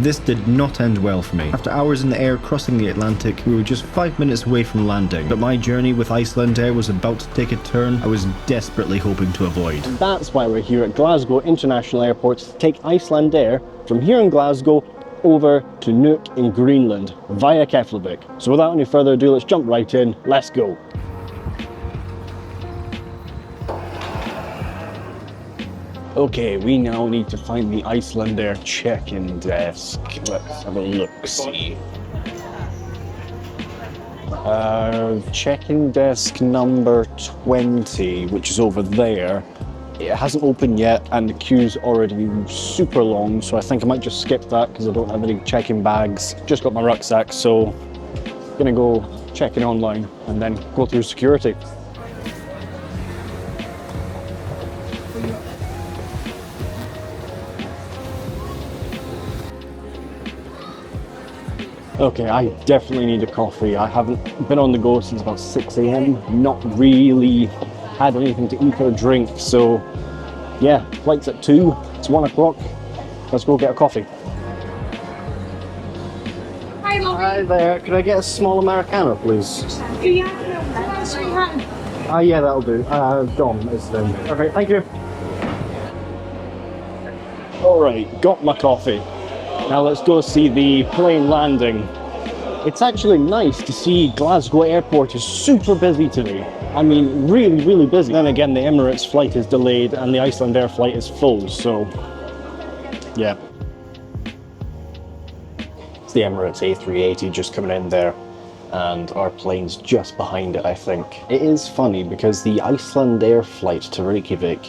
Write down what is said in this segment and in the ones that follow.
This did not end well for me. After hours in the air crossing the Atlantic, we were just 5 minutes away from landing, but my journey with Icelandair was about to take a turn I was desperately hoping to avoid. That's why we're here at Glasgow International Airport to take Icelandair from here in Glasgow over to Nuuk in Greenland via Keflavík. So without any further ado, let's jump right in. Let's go. Okay, we now need to find the Icelandair check-in desk. Let's have a look-see. Check-in desk number 20, which is over there. It hasn't opened yet and the queue's already super long, so I think I might just skip that because I don't have any check-in bags. Just got my rucksack, so I'm gonna go check in online and then go through security. Okay, I definitely need a coffee. I haven't been on the go since about 6 AM, not really had anything to eat or drink, so yeah, flight's at 2, it's 1 o'clock, let's go get a coffee. Hi, Laurie. Hi there, could I get a small Americano, please? Yeah, that'll do. Dom is the name. Okay, thank you. Alright, got my coffee. Now let's go see the plane landing. It's actually nice to see Glasgow Airport is super busy today. I mean, really, really busy. Then again, the Emirates flight is delayed and the Icelandair flight is full, so yeah. It's the Emirates A380 just coming in there, and our plane's just behind it, I think. It is funny because the Icelandair flight to Reykjavik,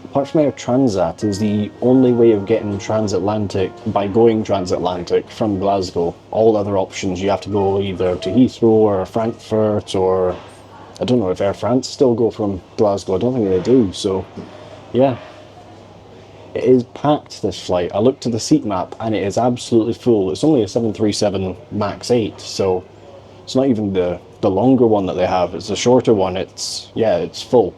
apart from Air Transat, is the only way of getting transatlantic by going transatlantic from Glasgow. All other options, you have to go either to Heathrow or Frankfurt, or I don't know if Air France still go from Glasgow. I don't think they do, so yeah. It is packed, this flight. I looked at the seat map and it is absolutely full. It's only a 737 MAX 8, so it's not even the longer one that they have. It's a shorter one. It's full.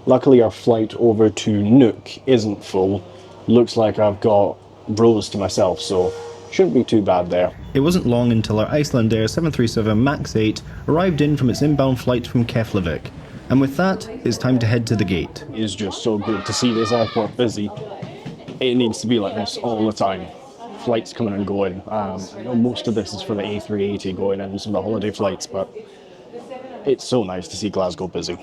Luckily our flight over to Nuuk isn't full. Looks like I've got rows to myself, so shouldn't be too bad there. It wasn't long until our Icelandair 737 MAX 8 arrived in from its inbound flight from Keflavík. And with that, it's time to head to the gate. It is just so good to see this airport busy. It needs to be like this all the time. Flights coming and going. I know most of this is for the A380 going in some of the holiday flights, but it's so nice to see Glasgow busy.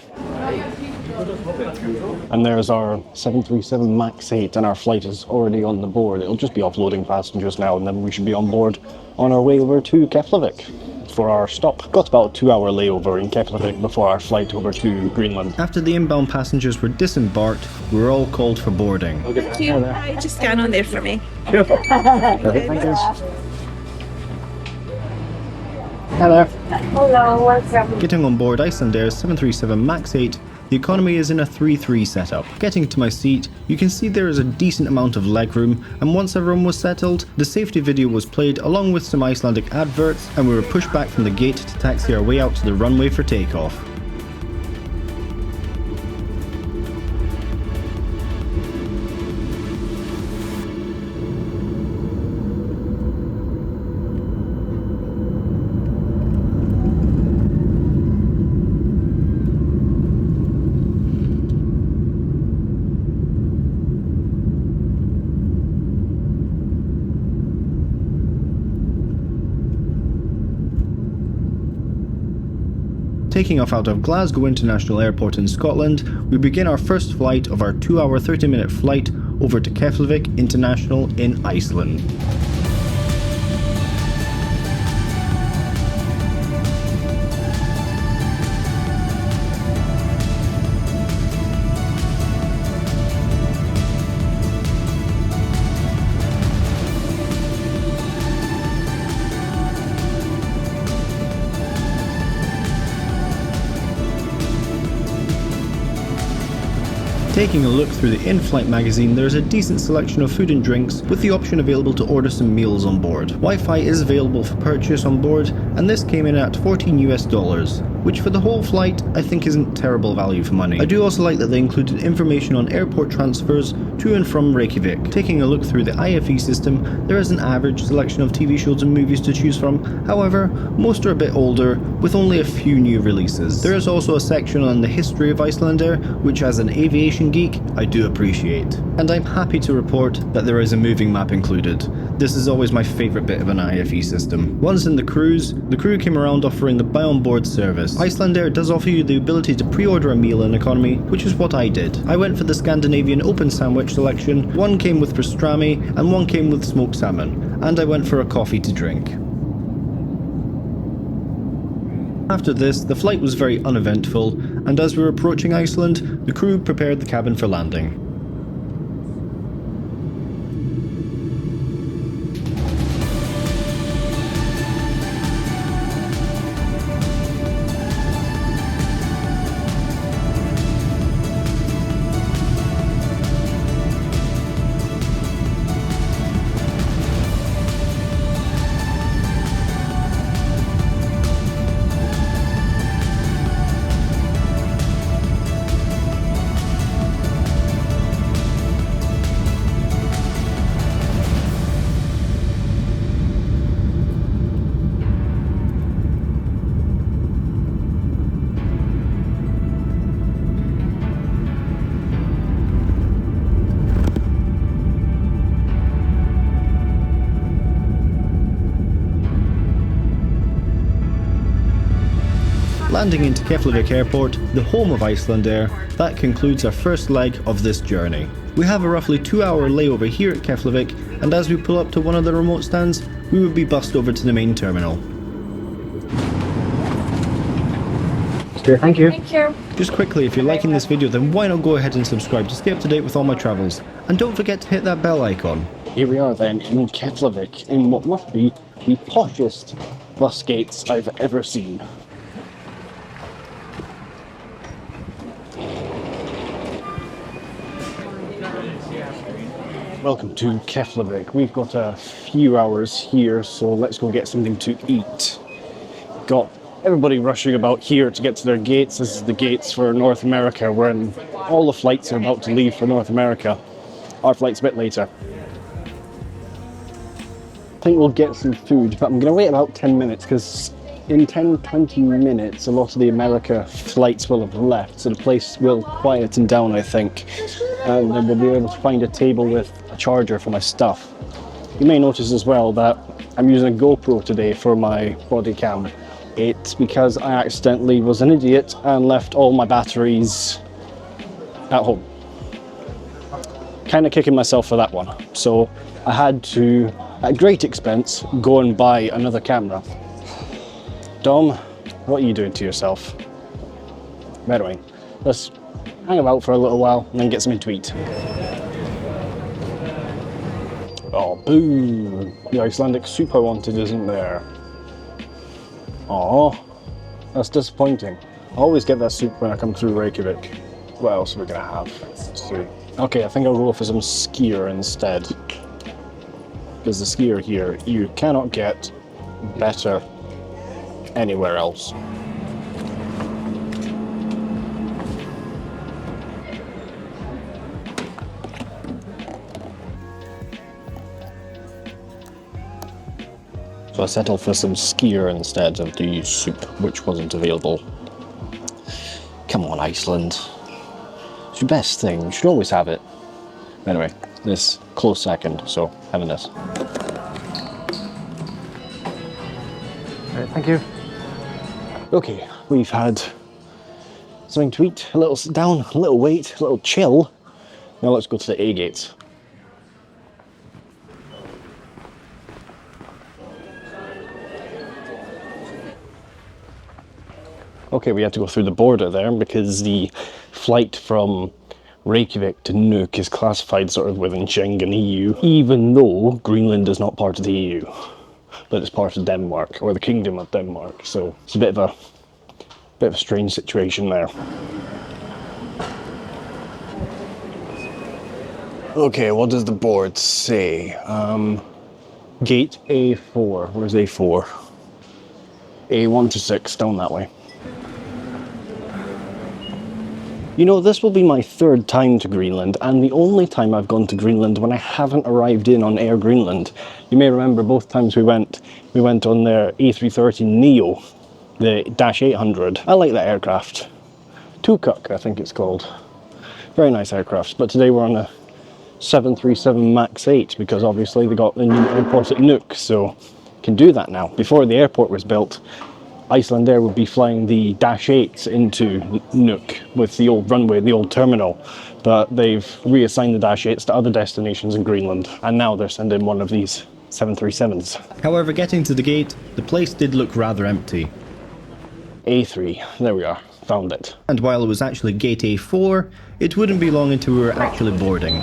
And there's our 737 MAX 8 and our flight is already on the board. It'll just be offloading passengers now and then we should be on board on our way over to Keflavík for our stop. Got about a 2-hour layover in Keflavík before our flight over to Greenland. After the inbound passengers were disembarked, we were all called for boarding. thank you. Just scan on there for me. Perfect, thank you. Hello. Hello, welcome. Getting on board Icelandair's 737 MAX 8, the economy is in a 3-3 setup. Getting to my seat, you can see there is a decent amount of legroom, and once everyone was settled, the safety video was played along with some Icelandic adverts, and we were pushed back from the gate to taxi our way out to the runway for takeoff. Taking off out of Glasgow International Airport in Scotland, we begin our first flight of our 2-hour 30-minute flight over to Keflavík International in Iceland. Taking a look through the in-flight magazine, there is a decent selection of food and drinks with the option available to order some meals on board. Wi-Fi is available for purchase on board, and this came in at $14 US. which for the whole flight I think isn't terrible value for money. I do also like that they included information on airport transfers to and from Reykjavik. Taking a look through the IFE system, there is an average selection of TV shows and movies to choose from. However, most are a bit older, with only a few new releases. There is also a section on the history of Icelandair, which as an aviation geek, I do appreciate. And I'm happy to report that there is a moving map included. This is always my favourite bit of an IFE system. Once in the cruise, the crew came around offering the buy on board service. Icelandair does offer you the ability to pre-order a meal in economy, which is what I did. I went for the Scandinavian open sandwich selection. One came with pastrami and one came with smoked salmon, and I went for a coffee to drink. After this, the flight was very uneventful, and as we were approaching Iceland, the crew prepared the cabin for landing. Landing into Keflavík Airport, the home of Icelandair, that concludes our first leg of this journey. We have a roughly 2-hour layover here at Keflavík, and as we pull up to one of the remote stands, we will be bussed over to the main terminal. Okay, thank you. Thank you. Just quickly, if you're liking this video, then why not go ahead and subscribe to stay up to date with all my travels, and don't forget to hit that bell icon. Here we are then in Keflavík, in what must be the poshest bus gates I've ever seen. Welcome to Keflavík. We've got a few hours here, so let's go get something to eat. Got everybody rushing about here to get to their gates. This is the gates for North America, when all the flights are about to leave for North America. Our flight's a bit later. I think we'll get some food, but I'm going to wait about 10 minutes because in 10-20 minutes a lot of the America flights will have left, so the place will quieten down, I think, and then we'll be able to find a table with a charger for my stuff. You may notice as well that I'm using a GoPro today for my body cam. It's because I accidentally was an idiot and left all my batteries at home. Kind of kicking myself for that one. So I had to, at great expense, go and buy another camera. Dom, what are you doing to yourself? Anyway, let's hang about for a little while and then get something to eat. Oh, boo! The Icelandic soup I wanted isn't there. Oh, that's disappointing. I always get that soup when I come through Reykjavik. What else are we gonna have? Let's see. Okay, I think I'll go for some skyr instead. Because the skyr here, you cannot get better anywhere else. So I settled for some skyr instead of the soup, which wasn't available. Come on, Iceland. It's your best thing, you should always have it. Anyway, this close second, so having this. Alright, thank you. Okay, we've had something to eat, a little sit down, a little wait, a little chill. Now let's go to the A gates. Okay, we had to go through the border there because the flight from Reykjavik to Nuuk is classified sort of within Schengen EU, even though Greenland is not part of the EU, but it's part of Denmark, or the Kingdom of Denmark, so it's a bit of a strange situation there. Okay, what does the board say? Gate A4, where's A4? A1 to 6, down that way. You know, this will be my third time to Greenland, and the only time I've gone to Greenland when I haven't arrived in on Air Greenland. You may remember both times we went on their A330neo, the Dash 800. I like that aircraft. Nuuk, I think it's called. Very nice aircraft, but today we're on a 737 MAX 8 because obviously they got the new airport at Nuuk, so can do that now. Before the airport was built, Icelandair would be flying the Dash 8s into Nuuk with the old runway, the old terminal, but they've reassigned the Dash 8s to other destinations in Greenland, and now they're sending one of these 737s. However, getting to the gate, the place did look rather empty. A3, there we are, found it. And while it was actually gate A4, it wouldn't be long until we were actually boarding.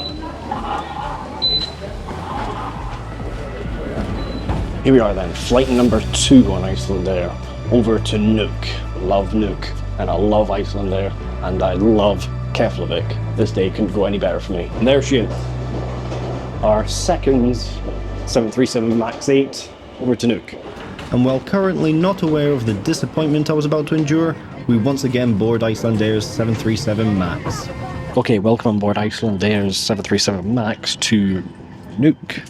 Here we are then, flight number 2 on Icelandair, over to Nuuk. Love Nuuk, and I love Icelandair, and I love Keflavík. This day couldn't go any better for me. And there she is, our second 737 MAX 8 over to Nuuk. And while currently not aware of the disappointment I was about to endure, we once again board Icelandair's 737 MAX. Okay, welcome on board Icelandair's 737 MAX to Nuuk.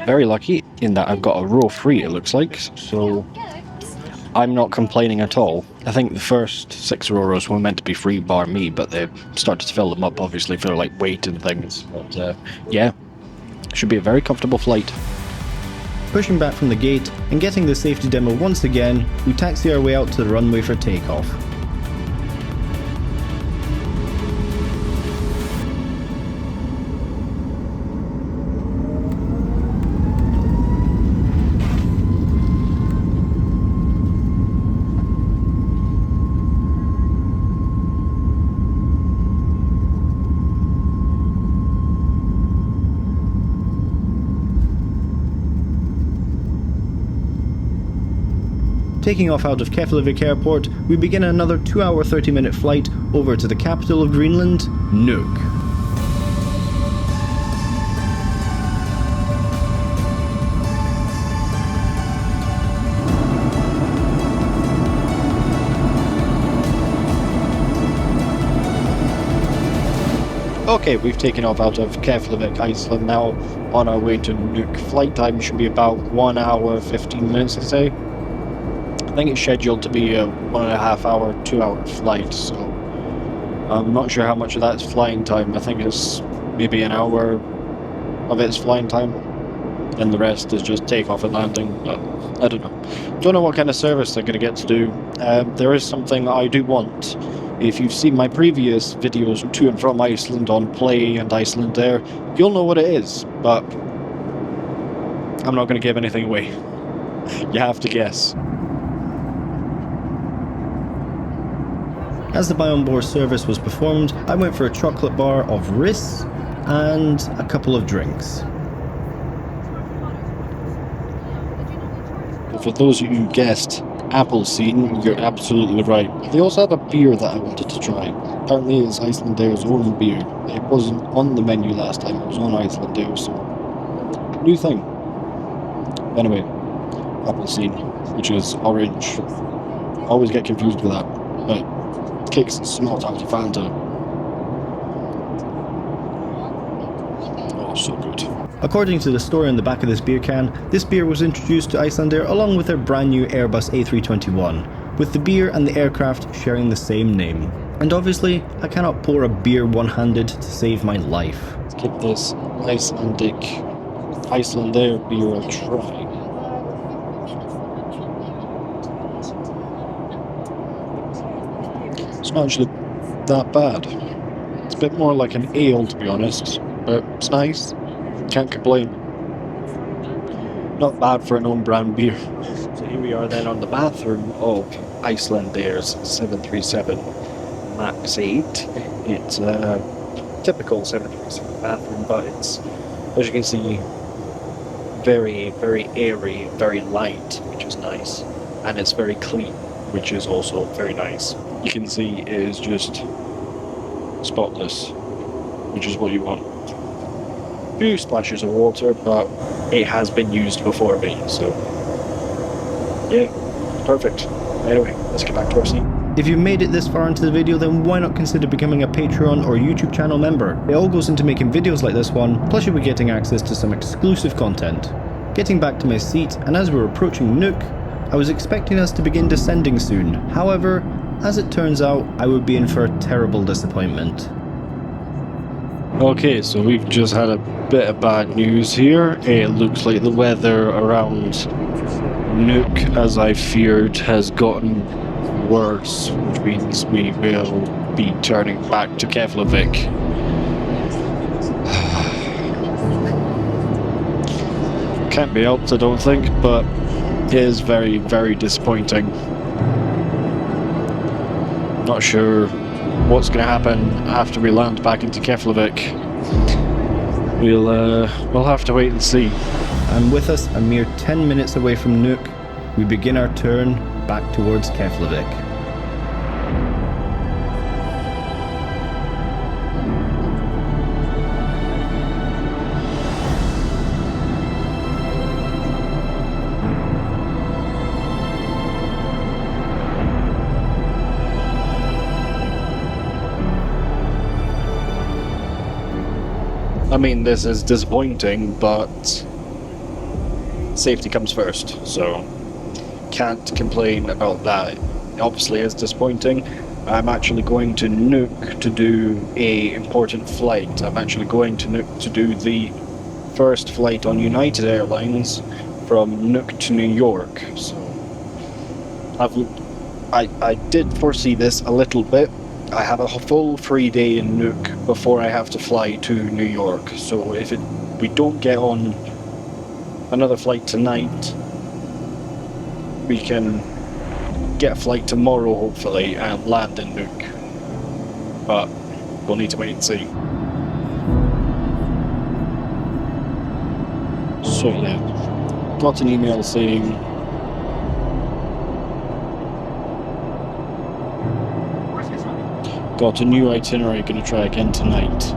Very lucky in that I've got a row free, it looks like, so I'm not complaining at all. I think the first 6 rows were meant to be free bar me, but they started to fill them up obviously for like weight and things. But yeah, should be a very comfortable flight. Pushing back from the gate and getting the safety demo once again, we taxi our way out to the runway for takeoff. Taking off out of Keflavík Airport, we begin another 2-hour 30-minute flight over to the capital of Greenland, Nuuk. Okay, we've taken off out of Keflavík, Iceland now, on our way to Nuuk. Flight time should be about 1 hour 15 minutes, I'd say. I think it's scheduled to be a 1.5 hour, 2-hour flight, so I'm not sure how much of that's flying time. I think it's maybe an hour of its flying time, and the rest is just takeoff and landing, but I don't know. Don't know what kind of service they're going to get to do. There is something I do want. If you've seen my previous videos to and from Iceland on Play and Icelandair, you'll know what it is, but I'm not going to give anything away. You have to guess. As the buy on board service was performed, I went for a chocolate bar of Riss and a couple of drinks. For those of you who guessed Appleseed, you're absolutely right. They also have a beer that I wanted to try. Apparently it's Icelandair's own beer. It wasn't on the menu last time, it was on Icelandair, so new thing. Anyway, Appleseed, which is orange. Always get confused with that, but kicks snot out of Fanta. Oh, so good. According to the story on the back of this beer can, this beer was introduced to Icelandair along with their brand new Airbus A321, with the beer and the aircraft sharing the same name. And obviously, I cannot pour a beer one-handed to save my life. Let's give this Icelandair beer a try. It's not actually that bad. It's a bit more like an ale, to be honest, but it's nice. Can't complain. Not bad for an own brand beer. So here we are then on the bathroom of Icelandair's 737 MAX 8. It's a typical 737 bathroom, but it's, as you can see, very, very airy, very light, which is nice. And it's very clean, which is also very nice. You can see it is just spotless, which is what you want. A few splashes of water, but it has been used before me, so yeah, perfect. Anyway, let's get back to our seat. If you've made it this far into the video, then why not consider becoming a Patreon or YouTube channel member? It all goes into making videos like this one, plus you'll be getting access to some exclusive content. Getting back to my seat, and as we're approaching Nuuk, I was expecting us to begin descending soon. However, as it turns out, I would be in for a terrible disappointment. Okay, so we've just had a bit of bad news here. It looks like the weather around Nuuk, as I feared, has gotten worse, which means we will be turning back to Keflavík. Can't be helped, I don't think, but it is very, very disappointing. Not sure what's going to happen after we land back into Keflavík. We'll have to wait and see. And with us a mere 10 minutes away from Nuuk, we begin our turn back towards Keflavík. I mean, this is disappointing, but safety comes first, so can't complain about that. It obviously is disappointing. I'm actually going to Nuuk to do a important flight. I'm actually going to Nuuk to do the first flight on United Airlines from Nuuk to New York. So I did foresee this a little bit. I have a full free day in Nuuk before I have to fly to New York. So if we don't get on another flight tonight, we can get a flight tomorrow hopefully and land in Nuuk. But we'll need to wait and see. So yeah, got an email saying got a new itinerary, gonna try again tonight.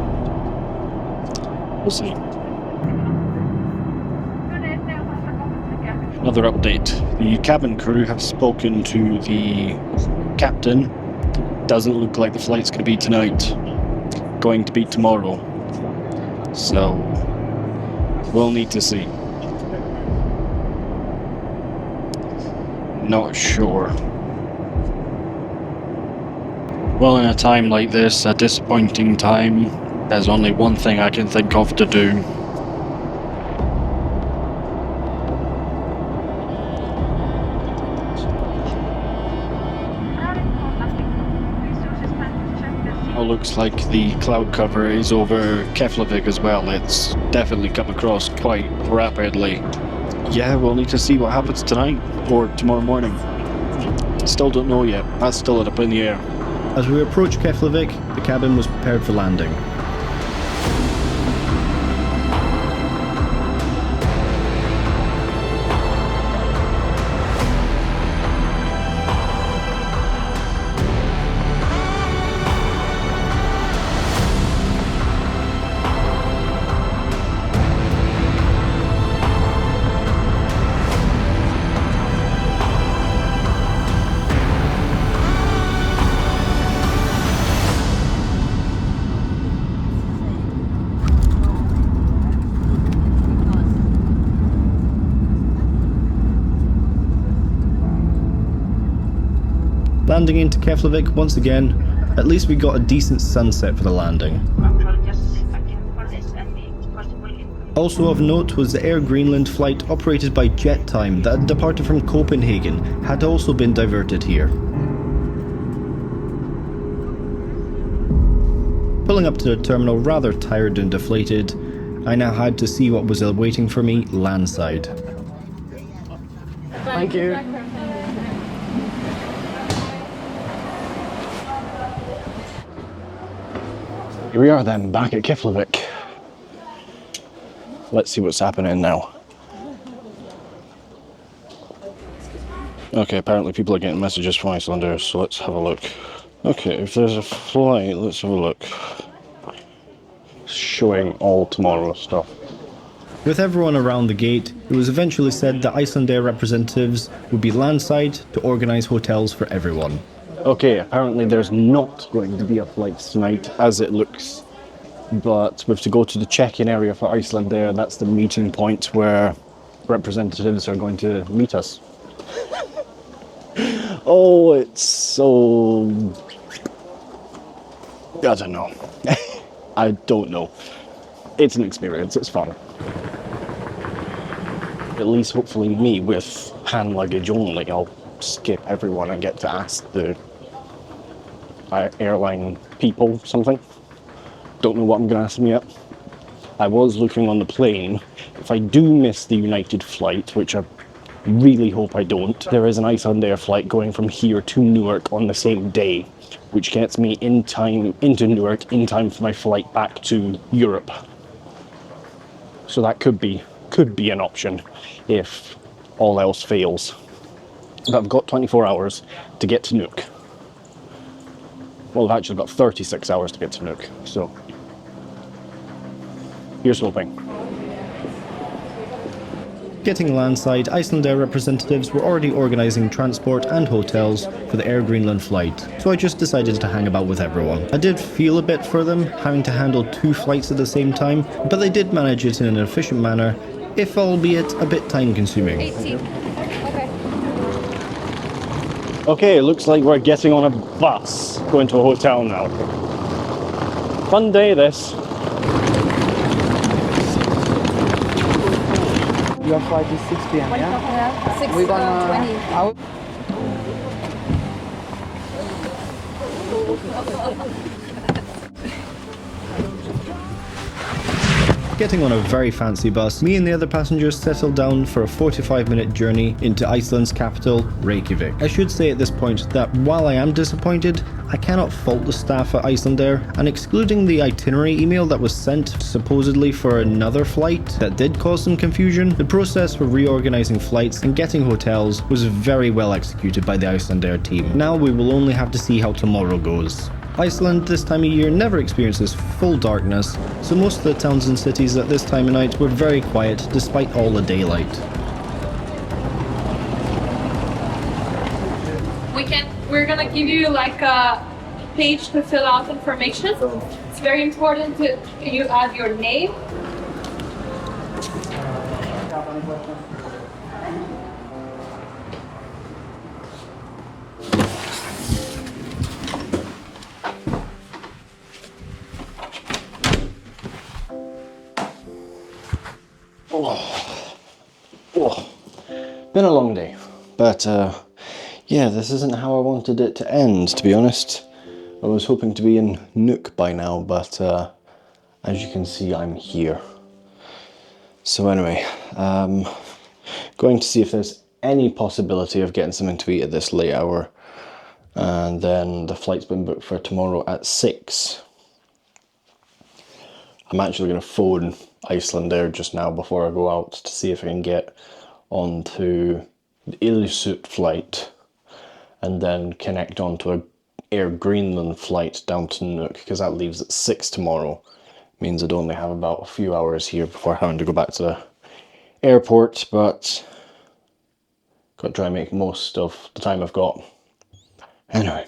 We'll see. Another update. The cabin crew have spoken to the captain. Doesn't look like the flight's gonna be tonight. Going to be tomorrow. So, we'll need to see. Not sure. Well, in a time like this, a disappointing time, there's only one thing I can think of to do. Oh, looks like the cloud cover is over Keflavík as well. It's definitely come across quite rapidly. Yeah, we'll need to see what happens tonight or tomorrow morning. Still don't know yet. That's still up in the air. As we approach Keflavík, the cabin was prepared for landing. Landing into Keflavík once again, at least we got a decent sunset for the landing. Also of note was the Air Greenland flight operated by Jet Time that had departed from Copenhagen had also been diverted here. Pulling up to the terminal rather tired and deflated, I now had to see what was awaiting for me landside. Thank you. Here we are then, back at Keflavík. Let's see what's happening now. Okay, apparently people are getting messages from Icelandair, so let's have a look. Okay, if there's a flight, let's have a look. Showing all tomorrow stuff. With everyone around the gate, it was eventually said that Icelandair representatives would be landside to organise hotels for everyone. Okay, apparently there's not going to be a flight tonight as it looks, but we have to go to the check-in area for Icelandair. That's the meeting point where representatives are going to meet us. Oh, it's so... I don't know. I don't know. It's an experience, it's fun. At least hopefully me with hand luggage only, I'll skip everyone and get to ask the airline people something. Don't know what I'm going to ask them yet. I was looking on the plane. If I do miss the United flight, which I really hope I don't, there is an Icelandair flight going from here to Newark on the same day, which gets me in time into Newark in time for my flight back to Europe. So that could be an option if all else fails. But I've got 24 hours to get to Nuuk. Well, I've actually got 36 hours to get to Nuuk, so here's hoping. Getting landside, Icelandair representatives were already organising transport and hotels for the Air Greenland flight, so I just decided to hang about with everyone. I did feel a bit for them, having to handle 2 flights at the same time, but they did manage it in an efficient manner, if albeit a bit time consuming. 18. Okay. Okay, looks like we're getting on a bus, going to a hotel now. Fun day this. Your flight is 6 p.m. Yeah? 6 We're gonna 20. out. Getting on a very fancy bus, me and the other passengers settled down for a 45-minute journey into Iceland's capital, Reykjavik. I should say at this point that while I am disappointed, I cannot fault the staff at Icelandair, and excluding the itinerary email that was sent supposedly for another flight that did cause some confusion, the process for reorganising flights and getting hotels was very well executed by the Icelandair team. Now we will only have to see how tomorrow goes. Iceland this time of year never experiences full darkness, so most of the towns and cities at this time of night were very quiet despite all the daylight. We're gonna give you like a page to fill out information. It's very important that you add your name. Been a long day, but yeah, this isn't how I wanted it to end, to be honest. I was hoping to be in Nuuk by now, but as you can see, I'm here. So anyway, going to see if there's any possibility of getting something to eat at this late hour, and then the flight's been booked for tomorrow at 6. I'm actually going to phone Icelandair just now before I go out to see if I can get onto the Ilsut flight and then connect onto a Air Greenland flight down to Nuuk, because that leaves at 6 tomorrow. Means I'd only have about a few hours here before having to go back to the airport, but got to try and make most of the time I've got. Anyway,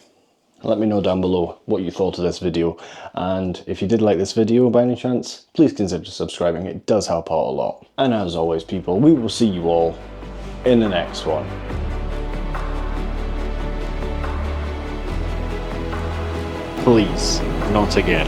let me know down below what you thought of this video, and if you did like this video by any chance, please consider subscribing. It does help out a lot. And as always, people, we will see you all in the next one. Please, not again.